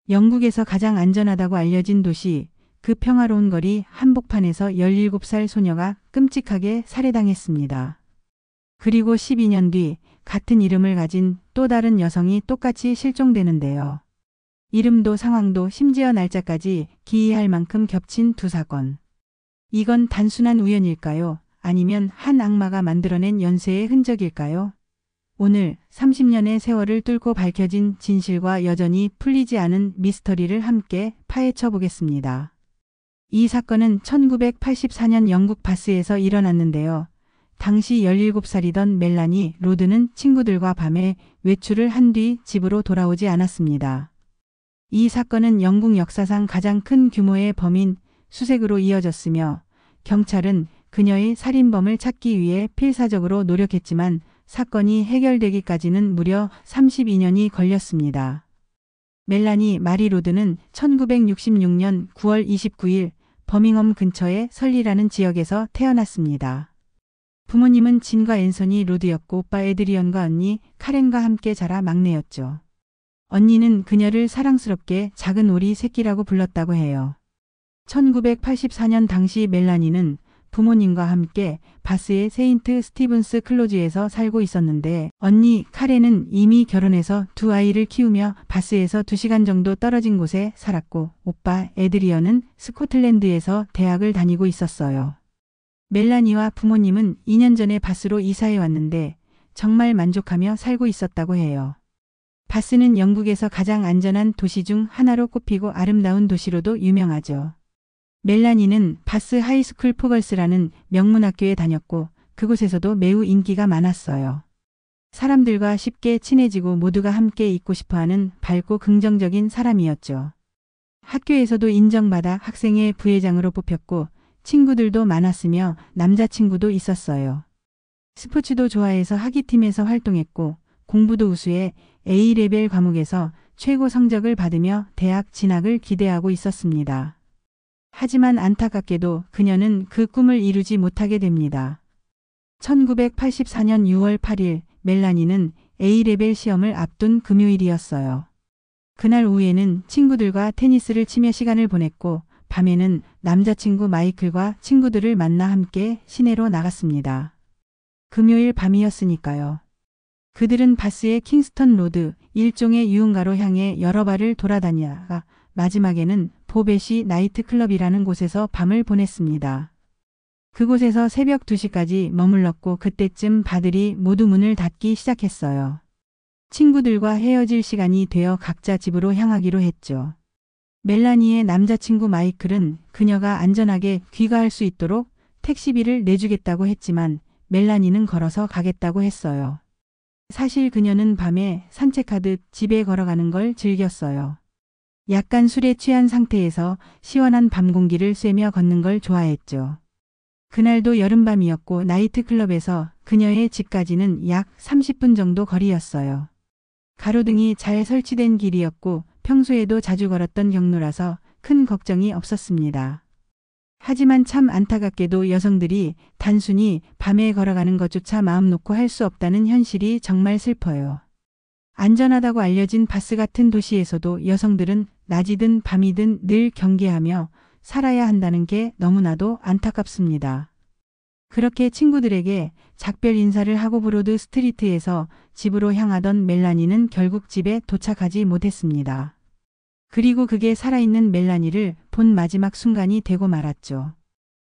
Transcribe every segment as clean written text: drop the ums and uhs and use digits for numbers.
영국에서 가장 안전하다고 알려진 도시, 그 평화로운 거리 한복판에서 17살 소녀가 끔찍하게 살해당했습니다. 그리고 12년 뒤 같은 이름을 가진 또 다른 여성이 똑같이 실종되는데요. 이름도 상황도 심지어 날짜까지 기이할 만큼 겹친 두 사건. 이건 단순한 우연일까요? 아니면 한 악마가 만들어낸 연쇄의 흔적일까요? 오늘 30년의 세월을 뚫고 밝혀진 진실과 여전히 풀리지 않은 미스터리를 함께 파헤쳐 보겠습니다. 이 사건은 1984년 영국 바스에서 일어났는데요. 당시 17살이던 멜라니 로드는 친구들과 밤에 외출을 한 뒤 집으로 돌아오지 않았습니다. 이 사건은 영국 역사상 가장 큰 규모의 범인 수색으로 이어졌으며 경찰은 그녀의 살인범을 찾기 위해 필사적으로 노력했지만 사건이 해결되기까지는 무려 32년이 걸렸습니다. 멜라니 마리 로드는 1966년 9월 29일 버밍엄 근처의 설리라는 지역에서 태어났습니다. 부모님은 진과 앤서니 로드였고 오빠 에드리언과 언니 카렌과 함께 자라 막내였죠. 언니는 그녀를 사랑스럽게 작은 오리 새끼라고 불렀다고 해요. 1984년 당시 멜라니는 부모님과 함께 바스의 세인트 스티븐스 클로즈에서 살고 있었는데 언니 카렌은 이미 결혼해서 두 아이를 키우며 바스에서 2시간 정도 떨어진 곳에 살았고 오빠 에드리언은 스코틀랜드에서 대학을 다니고 있었어요. 멜라니와 부모님은 2년 전에 바스로 이사해 왔는데 정말 만족하며 살고 있었다고 해요. 바스는 영국에서 가장 안전한 도시 중 하나로 꼽히고 아름다운 도시로도 유명하죠. 멜라니는 바스 하이스쿨 포걸스라는 명문학교에 다녔고 그곳에서도 매우 인기가 많았어요. 사람들과 쉽게 친해지고 모두가 함께 있고 싶어하는 밝고 긍정적인 사람이었죠. 학교에서도 인정받아 학생회 부회장으로 뽑혔고 친구들도 많았으며 남자친구도 있었어요. 스포츠도 좋아해서 학위팀에서 활동했고 공부도 우수해 A레벨 과목에서 최고 성적을 받으며 대학 진학을 기대하고 있었습니다. 하지만 안타깝게도 그녀는 그 꿈을 이루지 못하게 됩니다. 1984년 6월 8일 멜라니는 A레벨 시험을 앞둔 금요일이었어요. 그날 오후에는 친구들과 테니스를 치며 시간을 보냈고 밤에는 남자친구 마이클과 친구들을 만나 함께 시내로 나갔습니다. 금요일 밤이었으니까요. 그들은 바스의 킹스턴 로드, 일종의 유흥가로 향해 여러 발을 돌아다니다가 마지막에는 보베시 나이트클럽이라는 곳에서 밤을 보냈습니다. 그곳에서 새벽 2시까지 머물렀고 그때쯤 바들이 모두 문을 닫기 시작했어요. 친구들과 헤어질 시간이 되어 각자 집으로 향하기로 했죠. 멜라니의 남자친구 마이클은 그녀가 안전하게 귀가할 수 있도록 택시비를 내주겠다고 했지만 멜라니는 걸어서 가겠다고 했어요. 사실 그녀는 밤에 산책하듯 집에 걸어가는 걸 즐겼어요. 약간 술에 취한 상태에서 시원한 밤 공기를 쐬며 걷는 걸 좋아했죠. 그날도 여름밤이었고 나이트클럽에서 그녀의 집까지는 약 30분 정도 거리였어요. 가로등이 잘 설치된 길이었고 평소에도 자주 걸었던 경로라서 큰 걱정이 없었습니다. 하지만 참 안타깝게도 여성들이 단순히 밤에 걸어가는 것조차 마음 놓고 할 수 없다는 현실이 정말 슬퍼요. 안전하다고 알려진 바스 같은 도시에서도 여성들은 낮이든 밤이든 늘 경계하며 살아야 한다는 게 너무나도 안타깝습니다. 그렇게 친구들에게 작별 인사를 하고 브로드 스트리트에서 집으로 향하던 멜라니는 결국 집에 도착하지 못했습니다. 그리고 그게 살아있는 멜라니를 본 마지막 순간이 되고 말았죠.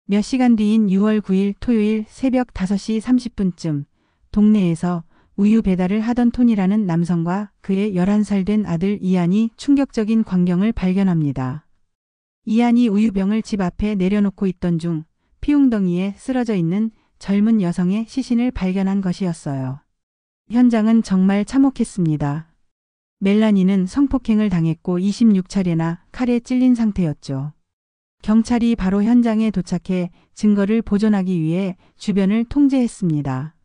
몇 시간 뒤인 6월 9일 토요일 새벽 5시 30분쯤 동네에서 우유 배달을 하던 톤이라는 남성과 그의 11살 된 아들 이안이 충격적인 광경을 발견합니다. 이안이 우유병을 집 앞에 내려놓고 있던 중 피웅덩이에 쓰러져 있는 젊은 여성의 시신을 발견한 것이었어요. 현장은 정말 참혹했습니다. 멜라니는 성폭행을 당했고 26차례나 칼에 찔린 상태였죠. 경찰이 바로 현장에 도착해 증거를 보존하기 위해 주변을 통제했습니다.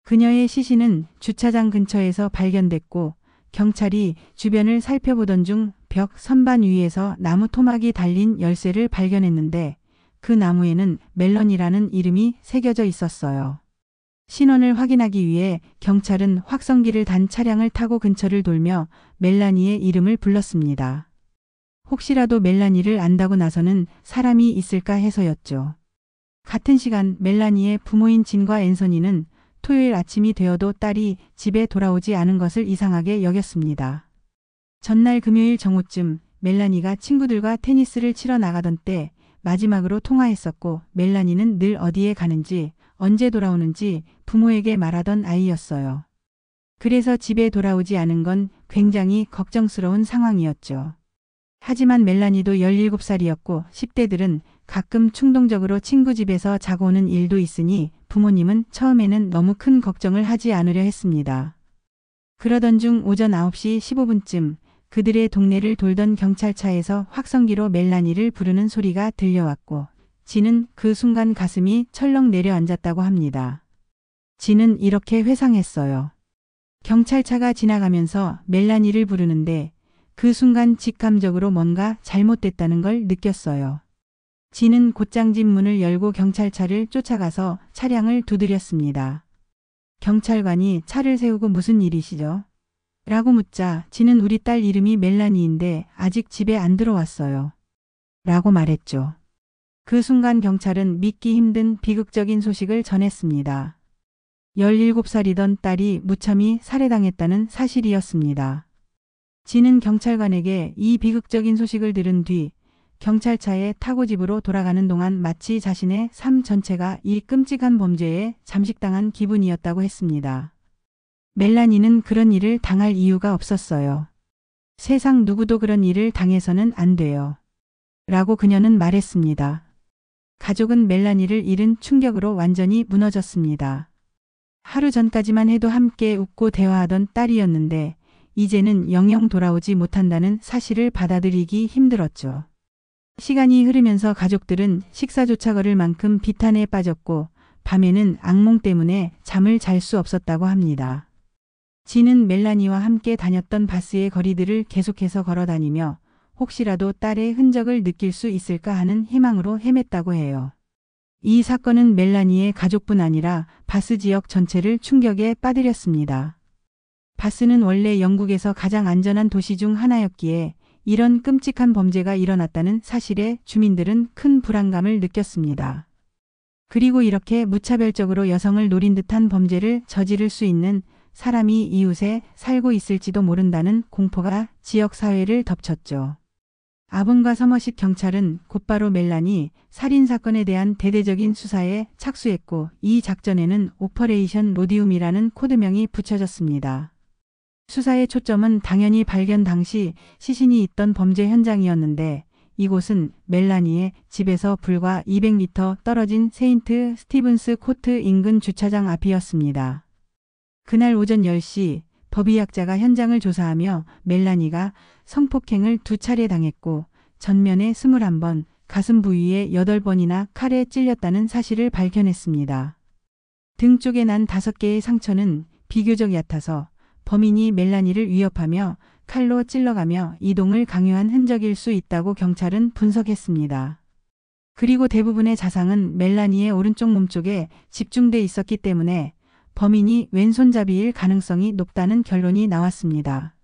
그녀의 시신은 주차장 근처에서 발견됐고 경찰이 주변을 살펴보던 중 벽 선반 위에서 나무 토막이 달린 열쇠를 발견했는데 그 나무에는 멜런이라는 이름이 새겨져 있었어요. 신원을 확인하기 위해 경찰은 확성기를 단 차량을 타고 근처를 돌며 멜라니의 이름을 불렀습니다. 혹시라도 멜라니를 안다고 나서는 사람이 있을까 해서였죠. 같은 시간 멜라니의 부모인 진과 앤서니는 토요일 아침이 되어도 딸이 집에 돌아오지 않은 것을 이상하게 여겼습니다. 전날 금요일 정오쯤 멜라니가 친구들과 테니스를 치러 나가던 때 마지막으로 통화했었고 멜라니는 늘 어디에 가는지 언제 돌아오는지 부모에게 말하던 아이였어요. 그래서 집에 돌아오지 않은 건 굉장히 걱정스러운 상황이었죠. 하지만 멜라니도 17살이었고 10대들은 가끔 충동적으로 친구 집에서 자고 오는 일도 있으니 부모님은 처음에는 너무 큰 걱정을 하지 않으려 했습니다. 그러던 중 오전 9시 15분쯤 그들의 동네를 돌던 경찰차에서 확성기로 멜라니를 부르는 소리가 들려왔고 진은 그 순간 가슴이 철렁 내려앉았다고 합니다. 진은 이렇게 회상했어요. 경찰차가 지나가면서 멜라니를 부르는데 그 순간 직감적으로 뭔가 잘못됐다는 걸 느꼈어요. 진은 곧장 집 문을 열고 경찰차를 쫓아가서 차량을 두드렸습니다. 경찰관이 차를 세우고 무슨 일이시죠? 라고 묻자 진은 우리 딸 이름이 멜라니인데 아직 집에 안 들어왔어요. 라고 말했죠. 그 순간 경찰은 믿기 힘든 비극적인 소식을 전했습니다. 17살이던 딸이 무참히 살해당했다는 사실이었습니다. 진은 경찰관에게 이 비극적인 소식을 들은 뒤 경찰차에 타고 집으로 돌아가는 동안 마치 자신의 삶 전체가 이 끔찍한 범죄에 잠식당한 기분이었다고 했습니다. 멜라니는 그런 일을 당할 이유가 없었어요. 세상 누구도 그런 일을 당해서는 안 돼요. 라고 그녀는 말했습니다. 가족은 멜라니를 잃은 충격으로 완전히 무너졌습니다. 하루 전까지만 해도 함께 웃고 대화하던 딸이었는데 이제는 영영 돌아오지 못한다는 사실을 받아들이기 힘들었죠. 시간이 흐르면서 가족들은 식사조차 거를 만큼 비탄에 빠졌고 밤에는 악몽 때문에 잠을 잘 수 없었다고 합니다. 진은 멜라니와 함께 다녔던 바스의 거리들을 계속해서 걸어다니며 혹시라도 딸의 흔적을 느낄 수 있을까 하는 희망으로 헤맸다고 해요. 이 사건은 멜라니의 가족뿐 아니라 바스 지역 전체를 충격에 빠뜨렸습니다. 바스는 원래 영국에서 가장 안전한 도시 중 하나였기에 이런 끔찍한 범죄가 일어났다는 사실에 주민들은 큰 불안감을 느꼈습니다. 그리고 이렇게 무차별적으로 여성을 노린 듯한 범죄를 저지를 수 있는 사람이 이웃에 살고 있을지도 모른다는 공포가 지역 사회를 덮쳤죠. 아본과 서머식 경찰은 곧바로 멜라니 살인사건에 대한 대대적인 수사에 착수했고 이 작전에는 오퍼레이션 로디움이라는 코드명이 붙여졌습니다. 수사의 초점은 당연히 발견 당시 시신이 있던 범죄 현장이었는데 이곳은 멜라니의 집에서 불과 200m 떨어진 세인트 스티븐스 코트 인근 주차장 앞이었습니다. 그날 오전 10시 법의학자가 현장을 조사하며 멜라니가 성폭행을 2차례 당했고 전면에 21번, 가슴 부위에 8번이나 칼에 찔렸다는 사실을 밝혀냈습니다. 등 쪽에 난 5개의 상처는 비교적 얕아서 범인이 멜라니를 위협하며 칼로 찔러가며 이동을 강요한 흔적일 수 있다고 경찰은 분석했습니다. 그리고 대부분의 자상은 멜라니의 오른쪽 몸쪽에 집중돼 있었기 때문에 범인이 왼손잡이일 가능성이 높다는 결론이 나왔습니다.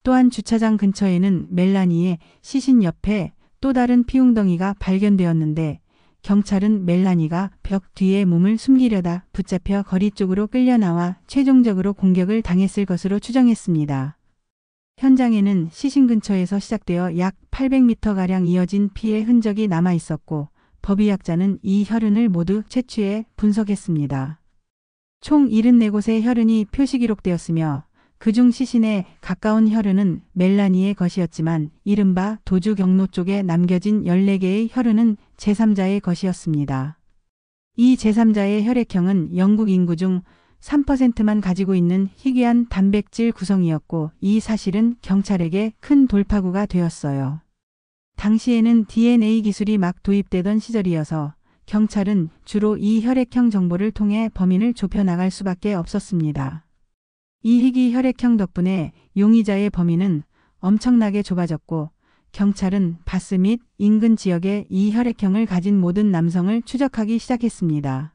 또한 주차장 근처에는 멜라니의 시신 옆에 또 다른 피웅덩이가 발견되었는데 경찰은 멜라니가 벽 뒤에 몸을 숨기려다 붙잡혀 거리 쪽으로 끌려나와 최종적으로 공격을 당했을 것으로 추정했습니다. 현장에는 시신 근처에서 시작되어 약 800m가량 이어진 피의 흔적이 남아 있었고 법의학자는 이 혈흔을 모두 채취해 분석했습니다. 총 74곳의 혈흔이 표시 기록되었으며 그중 시신에 가까운 혈흔은 멜라니의 것이었지만 이른바 도주 경로 쪽에 남겨진 14개의 혈흔은 제3자의 것이었습니다. 이 제3자의 혈액형은 영국 인구 중 3%만 가지고 있는 희귀한 단백질 구성이었고 이 사실은 경찰에게 큰 돌파구가 되었어요. 당시에는 DNA 기술이 막 도입되던 시절이어서 경찰은 주로 이 혈액형 정보를 통해 범인을 좁혀나갈 수밖에 없었습니다. 이 희귀 혈액형 덕분에 용의자의 범위는 엄청나게 좁아졌고 경찰은 바스 및 인근 지역에 이 혈액형을 가진 모든 남성을 추적하기 시작했습니다.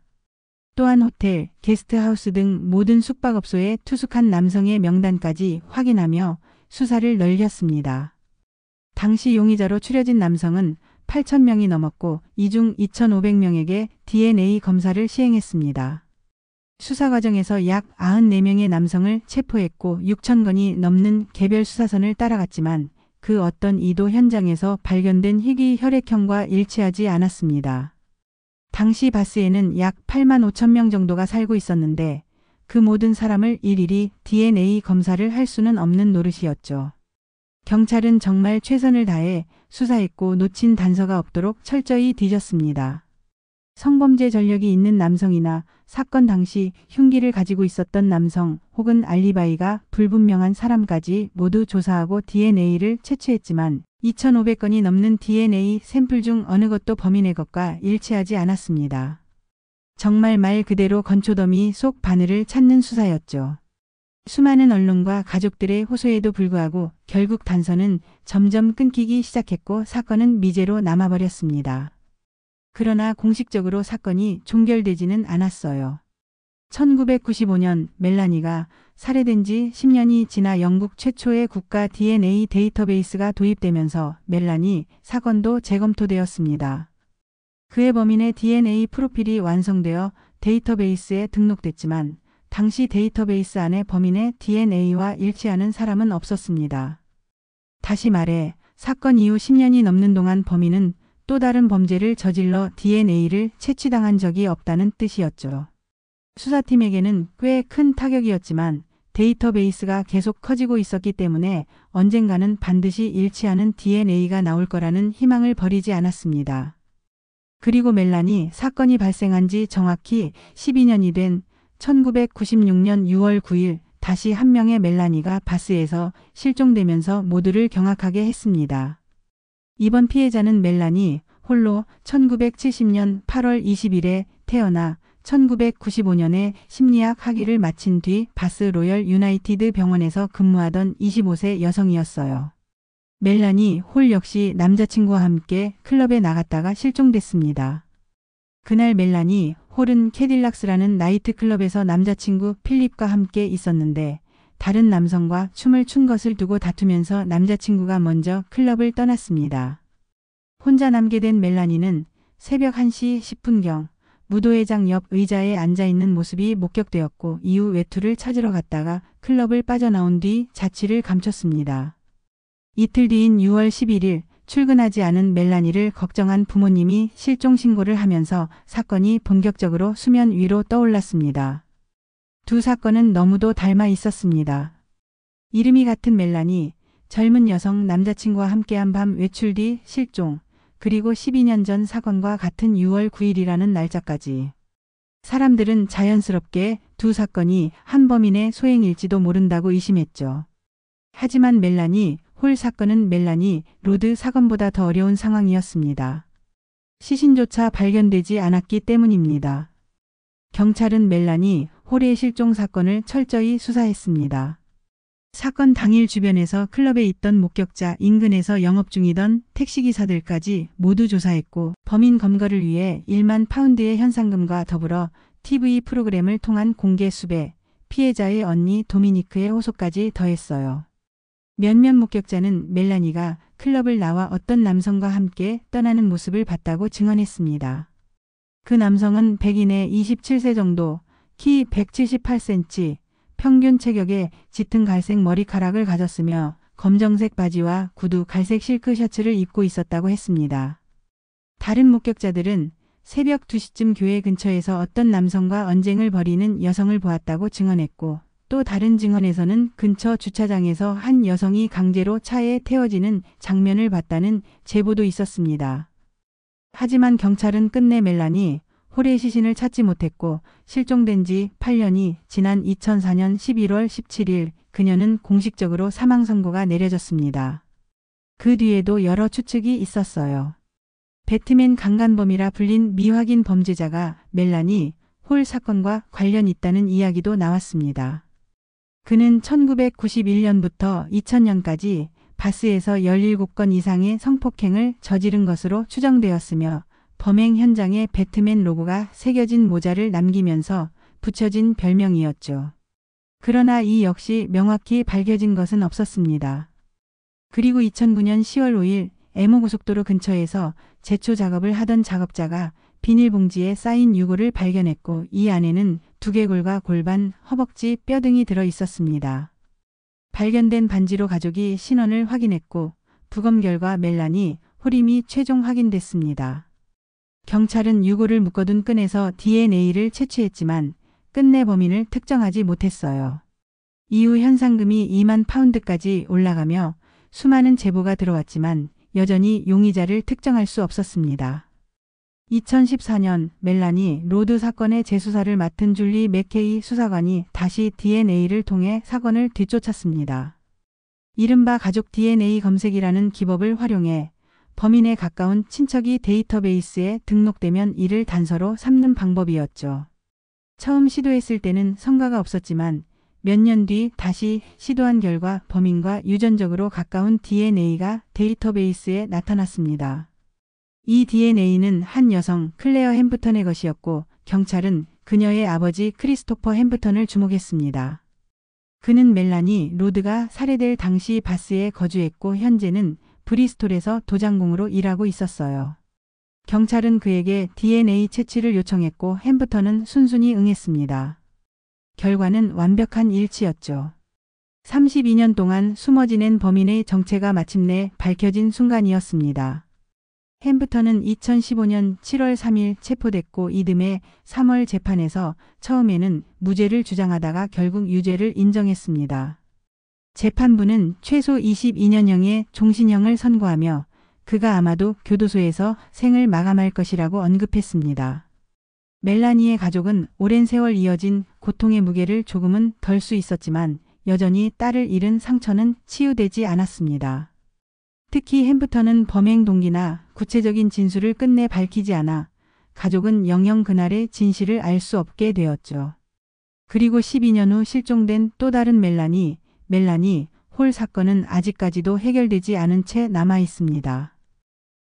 또한 호텔, 게스트하우스 등 모든 숙박업소에 투숙한 남성의 명단까지 확인하며 수사를 늘렸습니다. 당시 용의자로 추려진 남성은 8,000명이 넘었고 이 중 2,500명에게 DNA 검사를 시행했습니다. 수사 과정에서 약 94명의 남성을 체포했고 6,000건이 넘는 개별 수사선을 따라갔지만 그 어떤 이도 현장에서 발견된 희귀 혈액형과 일치하지 않았습니다. 당시 바스에는 약 8만 5천 명 정도가 살고 있었는데 그 모든 사람을 일일이 DNA 검사를 할 수는 없는 노릇이었죠. 경찰은 정말 최선을 다해 수사했고 놓친 단서가 없도록 철저히 뒤졌습니다. 성범죄 전력이 있는 남성이나 사건 당시 흉기를 가지고 있었던 남성 혹은 알리바이가 불분명한 사람까지 모두 조사하고 DNA를 채취했지만 2,500건이 넘는 DNA 샘플 중 어느 것도 범인의 것과 일치하지 않았습니다. 정말 말 그대로 건초더미 속 바늘을 찾는 수사였죠. 수많은 언론과 가족들의 호소에도 불구하고 결국 단서는 점점 끊기기 시작했고 사건은 미제로 남아버렸습니다. 그러나 공식적으로 사건이 종결되지는 않았어요. 1995년 멜라니가 살해된 지 10년이 지나 영국 최초의 국가 DNA 데이터베이스가 도입되면서 멜라니 사건도 재검토되었습니다. 그의 범인의 DNA 프로필이 완성되어 데이터베이스에 등록됐지만 당시 데이터베이스 안에 범인의 DNA와 일치하는 사람은 없었습니다. 다시 말해 사건 이후 10년이 넘는 동안 범인은 또 다른 범죄를 저질러 DNA를 채취당한 적이 없다는 뜻이었죠. 수사팀에게는 꽤 큰 타격이었지만 데이터베이스가 계속 커지고 있었기 때문에 언젠가는 반드시 일치하는 DNA가 나올 거라는 희망을 버리지 않았습니다. 그리고 멜라니 사건이 발생한 지 정확히 12년이 된 1996년 6월 9일 다시 한 명의 멜라니가 바스에서 실종되면서 모두를 경악하게 했습니다. 이번 피해자는 멜라니 홀로 1970년 8월 20일에 태어나 1995년에 심리학 학위를 마친 뒤 바스 로열 유나이티드 병원에서 근무하던 25세 여성이었어요. 멜라니 홀 역시 남자친구와 함께 클럽에 나갔다가 실종됐습니다. 그날 멜라니 홀은 캐딜락스라는 나이트클럽에서 남자친구 필립과 함께 있었는데 다른 남성과 춤을 춘 것을 두고 다투면서 남자친구가 먼저 클럽을 떠났습니다. 혼자 남게 된 멜라니는 새벽 1시 10분경 무도회장 옆 의자에 앉아있는 모습이 목격되었고 이후 외투를 찾으러 갔다가 클럽을 빠져나온 뒤 자취를 감췄습니다. 이틀 뒤인 6월 11일 출근하지 않은 멜라니를 걱정한 부모님이 실종 신고를 하면서 사건이 본격적으로 수면 위로 떠올랐습니다. 두 사건은 너무도 닮아 있었습니다. 이름이 같은 멜라니, 젊은 여성 남자친구와 함께한 밤 외출 뒤 실종, 그리고 12년 전 사건과 같은 6월 9일이라는 날짜까지. 사람들은 자연스럽게 두 사건이 한 범인의 소행일지도 모른다고 의심했죠. 하지만 멜라니 홀 사건은 멜라니 로드 사건보다 더 어려운 상황이었습니다. 시신조차 발견되지 않았기 때문입니다. 경찰은 멜라니 홀의 실종 사건을 철저히 수사했습니다. 사건 당일 주변에서 클럽에 있던 목격자, 인근에서 영업 중이던 택시기사들까지 모두 조사했고 범인 검거를 위해 1만 파운드의 현상금과 더불어 TV 프로그램을 통한 공개 수배, 피해자의 언니 도미니크의 호소까지 더했어요. 몇몇 목격자는 멜라니가 클럽을 나와 어떤 남성과 함께 떠나는 모습을 봤다고 증언했습니다. 그 남성은 백인의 27세 정도, 키 178cm, 평균 체격에 짙은 갈색 머리카락을 가졌으며 검정색 바지와 구두 갈색 실크 셔츠를 입고 있었다고 했습니다. 다른 목격자들은 새벽 2시쯤 교회 근처에서 어떤 남성과 언쟁을 벌이는 여성을 보았다고 증언했고 또 다른 증언에서는 근처 주차장에서 한 여성이 강제로 차에 태워지는 장면을 봤다는 제보도 있었습니다. 하지만 경찰은 끝내 멜라니 홀의 시신을 찾지 못했고 실종된 지 8년이 지난 2004년 11월 17일 그녀는 공식적으로 사망 선고가 내려졌습니다. 그 뒤에도 여러 추측이 있었어요. 배트맨 강간범이라 불린 미확인 범죄자가 멜라니 홀 사건과 관련 있다는 이야기도 나왔습니다. 그는 1991년부터 2000년까지 바스에서 17건 이상의 성폭행을 저지른 것으로 추정되었으며 범행 현장에 배트맨 로고가 새겨진 모자를 남기면서 붙여진 별명이었죠. 그러나 이 역시 명확히 밝혀진 것은 없었습니다. 그리고 2009년 10월 5일 애모고속도로 근처에서 제초 작업을 하던 작업자가 비닐봉지에 쌓인 유골을 발견했고 이 안에는 두개골과 골반, 허벅지, 뼈 등이 들어 있었습니다. 발견된 반지로 가족이 신원을 확인했고 부검 결과 멜라니 호림이 최종 확인됐습니다. 경찰은 유골을 묶어둔 끈에서 DNA를 채취했지만 끝내 범인을 특정하지 못했어요. 이후 현상금이 2만 파운드까지 올라가며 수많은 제보가 들어왔지만 여전히 용의자를 특정할 수 없었습니다. 2014년 멜라니 로드 사건의 재수사를 맡은 줄리 맥케이 수사관이 다시 DNA를 통해 사건을 뒤쫓았습니다. 이른바 가족 DNA 검색이라는 기법을 활용해 범인에 가까운 친척이 데이터베이스에 등록되면 이를 단서로 삼는 방법이었죠. 처음 시도했을 때는 성과가 없었지만 몇 년 뒤 다시 시도한 결과 범인과 유전적으로 가까운 DNA가 데이터베이스에 나타났습니다. 이 DNA는 한 여성 클레어 햄프턴의 것이었고 경찰은 그녀의 아버지 크리스토퍼 햄프턴을 주목했습니다. 그는 멜라니 로드가 살해될 당시 바스에 거주했고 현재는 브리스톨에서 도장공으로 일하고 있었어요. 경찰은 그에게 DNA 채취를 요청했고 햄프턴은 순순히 응했습니다. 결과는 완벽한 일치였죠. 32년 동안 숨어 지낸 범인의 정체가 마침내 밝혀진 순간이었습니다. 햄프턴은 2015년 7월 3일 체포됐고 이듬해 3월 재판에서 처음에는 무죄를 주장하다가 결국 유죄를 인정했습니다. 재판부는 최소 22년형의 종신형을 선고하며 그가 아마도 교도소에서 생을 마감할 것이라고 언급했습니다. 멜라니의 가족은 오랜 세월 이어진 고통의 무게를 조금은 덜 수 있었지만 여전히 딸을 잃은 상처는 치유되지 않았습니다. 특히 햄프턴은 범행 동기나 구체적인 진술을 끝내 밝히지 않아 가족은 영영 그날의 진실을 알 수 없게 되었죠. 그리고 12년 후 실종된 또 다른 멜라니 홀 사건은 아직까지도 해결되지 않은 채 남아 있습니다.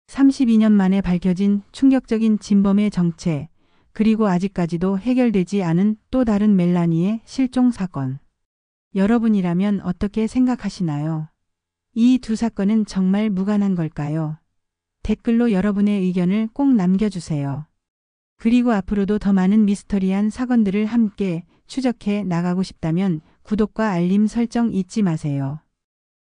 32년 만에 밝혀진 충격적인 진범의 정체, 그리고 아직까지도 해결되지 않은 또 다른 멜라니의 실종 사건. 여러분이라면 어떻게 생각하시나요? 이 두 사건은 정말 무관한 걸까요? 댓글로 여러분의 의견을 꼭 남겨주세요. 그리고 앞으로도 더 많은 미스터리한 사건들을 함께 추적해 나가고 싶다면 구독과 알림 설정 잊지 마세요.